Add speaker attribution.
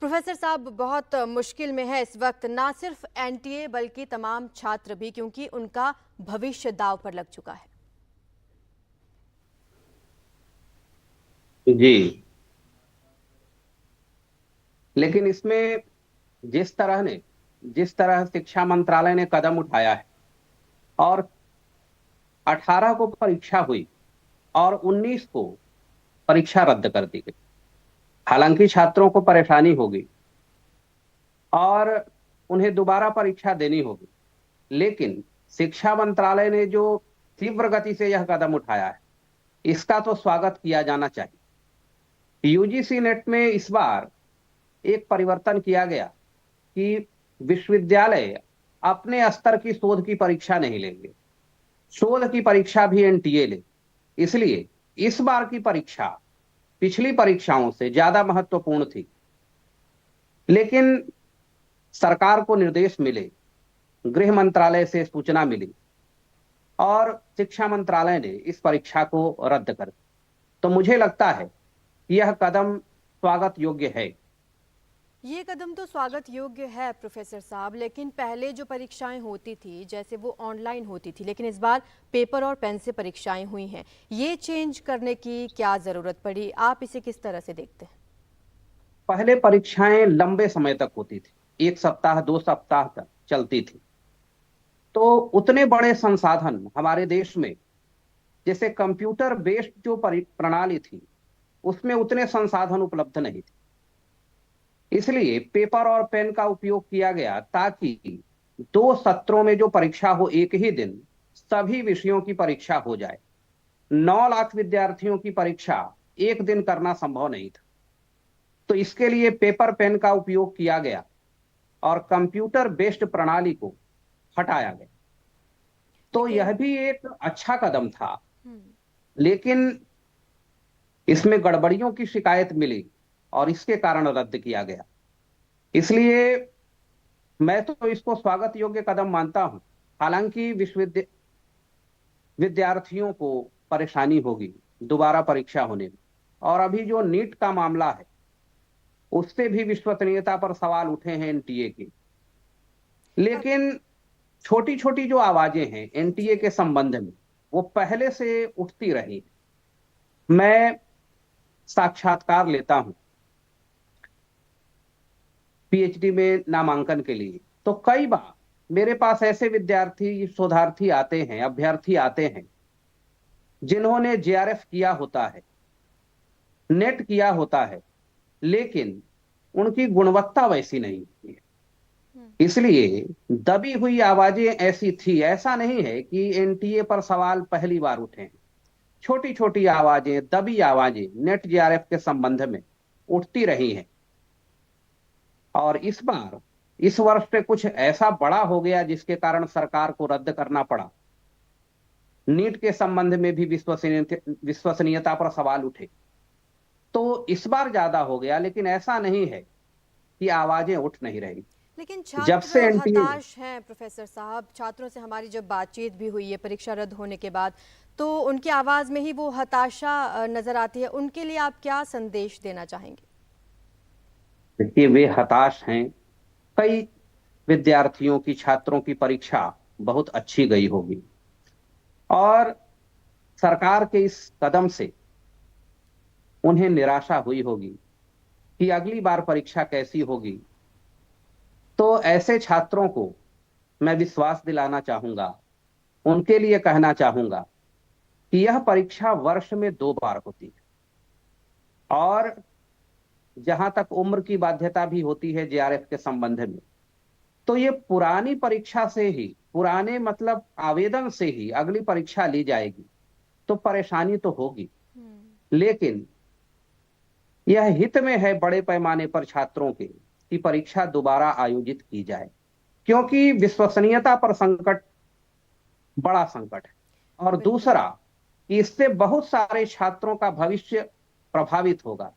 Speaker 1: Professor साहब, बहुत मुश्किल में है इस वक्त ना सिर्फ एनटीए बल्कि तमाम छात्र भी, क्योंकि उनका भविष्य दांव पर लग चुका है।
Speaker 2: जी। लेकिन इसमें जिस तरह शिक्षा मंत्रालय ने कदम उठाया है और 18 को परीक्षा हुई और 19 को परीक्षा रद्द कर दी गई। हालांकि छात्रों को परेशानी होगी और उन्हें दोबारा परीक्षा देनी होगी, लेकिन शिक्षा मंत्रालय ने जो तीव्र गति से यह कदम उठाया है, इसका तो स्वागत किया जाना चाहिए। यूजीसी नेट में इस बार एक परिवर्तन किया गया कि विश्वविद्यालय अपने स्तर की शोध की परीक्षा नहीं लेंगे, शोध की परीक्षा भी एनटीए ले। इसलिए इस बार की परीक्षा पिछली परीक्षाओं से ज्यादा महत्वपूर्ण थी। लेकिन सरकार को निर्देश मिले, गृह मंत्रालय से सूचना मिली और शिक्षा मंत्रालय ने इस परीक्षा को रद्द कर दिया। तो मुझे लगता है कि यह कदम स्वागत योग्य है।
Speaker 1: ये कदम तो स्वागत योग्य है प्रोफेसर साहब, लेकिन पहले जो परीक्षाएं होती थी जैसे वो ऑनलाइन होती थी, लेकिन इस बार पेपर और पेन से परीक्षाएं हुई हैं। ये चेंज करने की क्या जरूरत पड़ी? आप इसे किस तरह से देखते हैं?
Speaker 2: पहले परीक्षाएं लंबे समय तक होती थी, 1 सप्ताह 2 सप्ताह तक चलती थी। तो उतने बड़े संसाधन हमारे देश में, जैसे कंप्यूटर बेस्ड जो प्रणाली थी, उसमें उतने संसाधन उपलब्ध नहीं थे। इसलिए पेपर और पेन का उपयोग किया गया ताकि 2 सत्रों में जो परीक्षा हो, एक ही दिन सभी विषयों की परीक्षा हो जाए। 9 लाख विद्यार्थियों की परीक्षा एक दिन करना संभव नहीं था। तो इसके लिए पेपर पेन का उपयोग किया गया और कंप्यूटर बेस्ड प्रणाली को हटाया गया। तो यह
Speaker 1: लेकिन
Speaker 2: भी एक अच्छा कदम था,
Speaker 1: हम्म,
Speaker 2: लेकिन इसमें गड़बड़ियों की शिकायत मिली और इसके कारण रद्द किया गया। इसलिए मैं तो इसको स्वागत योग्य कदम मानता हूं। हालांकि विद्यार्थियों को परेशानी होगी दोबारा परीक्षा होने में, और अभी जो नीट का मामला है उससे भी विश्वसनीयता पर सवाल उठे हैं एनटीए के।
Speaker 1: अब
Speaker 2: लेकिन छोटी छोटी जो आवाजें हैं एनटीए
Speaker 1: जी,
Speaker 2: के संबंध में, वो पहले से उठती रही। मैं साक्षात्कार लेता हूं पीएचडी में नामांकन के लिए, तो कई बार मेरे पास ऐसे विद्यार्थी शोधार्थी आते हैं, अभ्यर्थी आते हैं जिन्होंने जेआरएफ किया होता है, नेट किया होता है, लेकिन उनकी गुणवत्ता वैसी नहीं होती है।
Speaker 1: हम्म,
Speaker 2: इसलिए दबी हुई आवाजें ऐसी थी। ऐसा नहीं है कि एनटीए पर सवाल पहली बार उठे हैं। छोटी छोटी आवाजें, दबी आवाजें नेट जेआरएफ के संबंध में उठती रही हैं। और इस वर्ष पे कुछ ऐसा बड़ा हो गया जिसके कारण सरकार को रद्द करना पड़ा। नीट के संबंध में भी विश्वसनीयता पर सवाल उठे। तो इस बार ज्यादा हो गया, लेकिन ऐसा नहीं है कि आवाजें उठ नहीं रही।
Speaker 1: लेकिन
Speaker 2: जब
Speaker 1: छात्र
Speaker 2: से एनटीए,
Speaker 1: हताश हैं प्रोफेसर साहब। छात्रों से हमारी जब बातचीत भी हुई है परीक्षा रद्द होने के बाद, तो उनकी आवाज़ में ही वो हताशा नज़र आती है। उनके लिए आप क्या संदेश देना चाहेंगे?
Speaker 2: देखिए वे हताश हैं। कई विद्यार्थियों की, छात्रों की परीक्षा बहुत अच्छी गई होगी और सरकार के इस कदम से उन्हें निराशा हुई होगी कि अगली बार परीक्षा कैसी होगी। तो ऐसे छात्रों को मैं विश्वास दिलाना चाहूंगा, उनके लिए कहना चाहूंगा कि यह परीक्षा वर्ष में 2 बार होती है और जहां तक उम्र की बाध्यता भी होती है जेआरएफ के संबंध में, तो ये पुरानी परीक्षा से ही, पुराने मतलब आवेदन से ही अगली परीक्षा ली जाएगी। तो परेशानी तो होगी,
Speaker 1: हम्म,
Speaker 2: लेकिन यह हित में है बड़े पैमाने पर छात्रों के कि परीक्षा दोबारा आयोजित की जाए, क्योंकि विश्वसनीयता पर संकट बड़ा संकट है। और
Speaker 1: बिल्कुल।
Speaker 2: दूसरा कि इससे बहुत सारे छात्रों का भविष्य प्रभावित होगा।